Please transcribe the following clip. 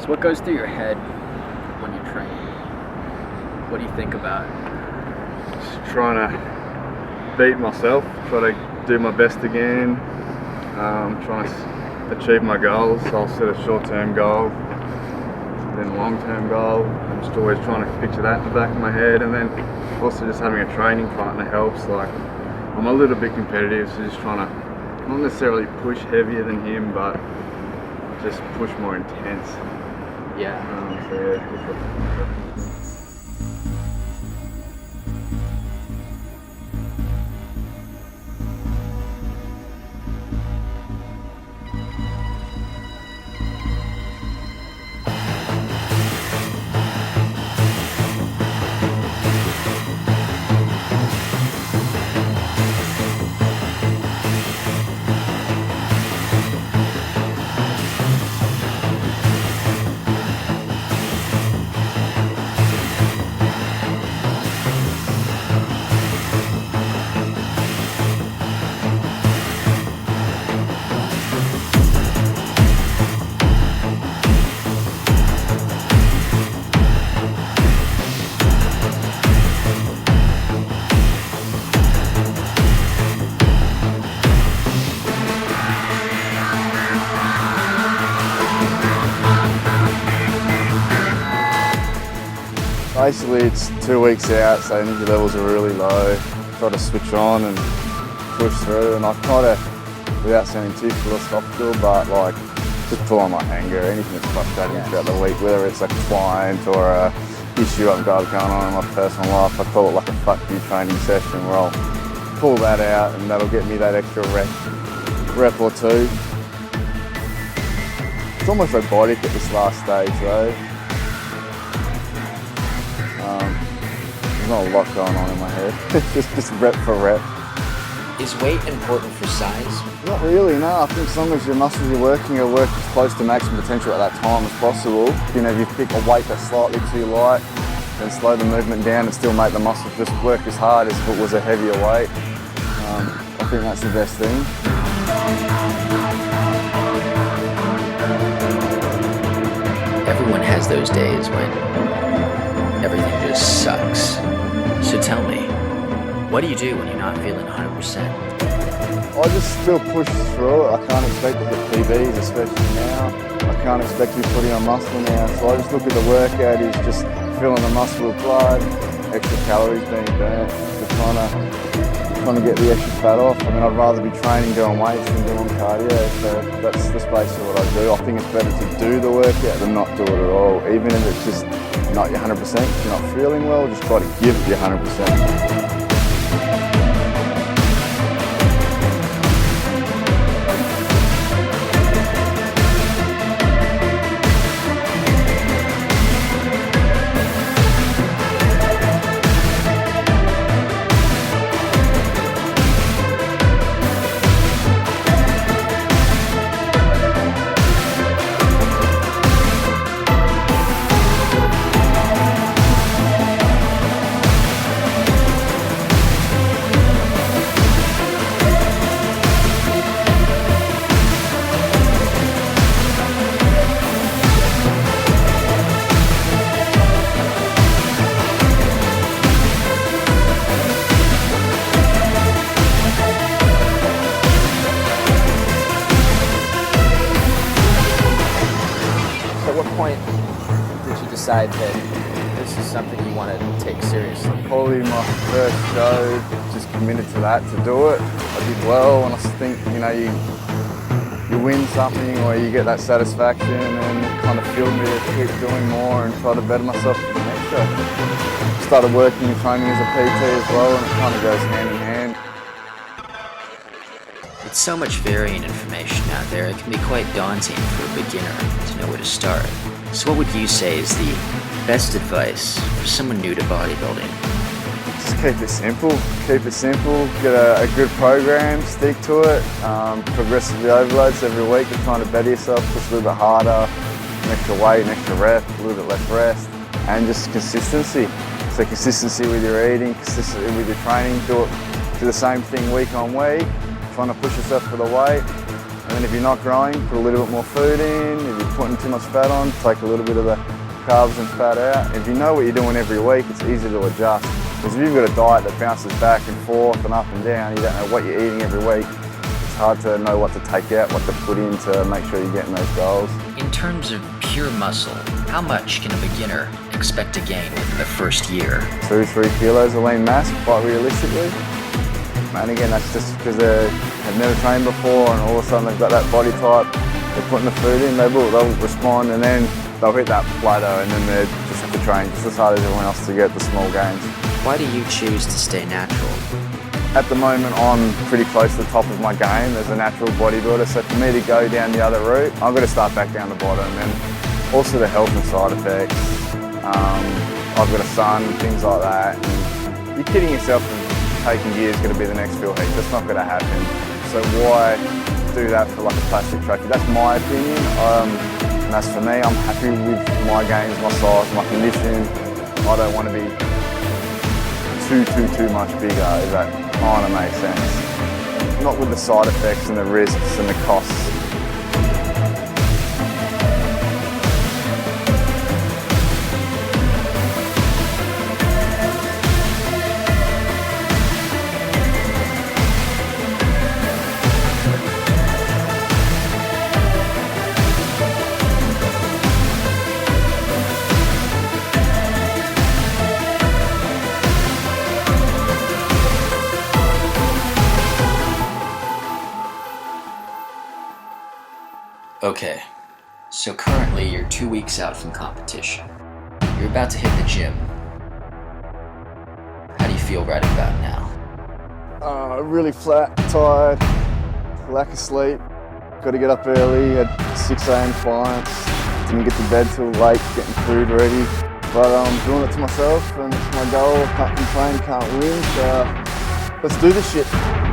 what goes through your head when you train? What do you think about? Just trying to beat myself, try to do my best again, trying to achieve my goals. So I'll set a short-term goal, then a long-term goal. I'm just always trying to picture that in the back of my head, and then also just having a training partner helps. Like, I'm a little bit competitive, so just trying to not necessarily push heavier than him, but just push more intense. Yeah. So yeah. Basically, it's 2 weeks out, so energy levels are really low. Try to switch on and push through, and I kind of, without sounding too philosophical, but like just pull on my anger, anything that's frustrating me throughout the week, whether it's a client or a issue I've got going on in my personal life. I call it like a fuck you training session where I'll pull that out, and that'll get me that extra rep or two. It's almost robotic at this last stage though. There's not a lot going on in my head. just rep for rep. Is weight important for size? Not really, no. I think as long as your muscles you're working are worked as close to maximum potential at that time as possible. You know, if you pick a weight that's slightly too light, then slow the movement down and still make the muscles just work as hard as if it was a heavier weight. I think that's the best thing. Everyone has those days when everything just sucks. So tell me, what do you do when you're not feeling 100%? I just still push through it. I can't expect to hit PBs, especially now. I can't expect to be putting on muscle now. So I just look at the workout as just filling the muscle with blood, extra calories being burnt, just trying to get the extra fat off. I mean, I'd rather be training doing weights than doing cardio. So that's basically what I do. I think it's better to do the workout than not do it at all. Even if it's just not your 100%, if you're not feeling well, just try to give your 100%. At what point did you decide that this is something you want to take seriously? Probably my first show, just committed to that, to do it. I did well, and I think, you know, you win something or you get that satisfaction, and it kind of fueled me to keep doing more and try to better myself for the next show. Started working and training as a PT as well, and it kind of goes hand in hand. With so much varying information out there, it can be quite daunting for a beginner to know where to start. So what would you say is the best advice for someone new to bodybuilding? Just keep it simple. Keep it simple. Get a good program, stick to it. Progressively overloads every week. You're trying to better yourself just a little bit harder, an extra weight, an extra rep, a little bit less rest, and just consistency. So consistency with your eating, consistency with your training. Do the same thing week on week. Trying to push yourself for the weight, And then if you're not growing, put a little bit more food in. If you're putting too much fat on, take a little bit of the carbs and fat out. If you know what you're doing every week, it's easy to adjust. Because if you've got a diet that bounces back and forth and up and down, you don't know what you're eating every week, it's hard to know what to take out, what to put in to make sure you're getting those goals. In terms of pure muscle, how much can a beginner expect to gain within the first year? 2-3 kilos of lean mass, quite realistically. And again, that's just because they have never trained before and all of a sudden they've got that body type, they're putting the food in, they'll respond and then they'll hit that plateau and then they just have to train just as hard as everyone else to get the small gains. Why do you choose to stay natural? At the moment, I'm pretty close to the top of my game as a natural bodybuilder, so for me to go down the other route, I've got to start back down the bottom, and also the health and side effects. I've got a son, things like that. And you're kidding yourself and taking gear is going to be the next Phil Heath. That's not going to happen. So why do that for like a plastic trophy? That's my opinion, and that's for me. I'm happy with my gains, my size, my condition. I don't want to be too much bigger, if that kind of makes sense. Not with the side effects and the risks and the costs. Okay, so currently you're 2 weeks out from competition. You're about to hit the gym. How do you feel right about now? Really flat, tired, lack of sleep. Got to get up early, had 6 a.m. clients. Didn't get to bed till late, getting food ready. But I'm doing it to myself and it's my goal. Can't complain, can't win, so let's do this shit.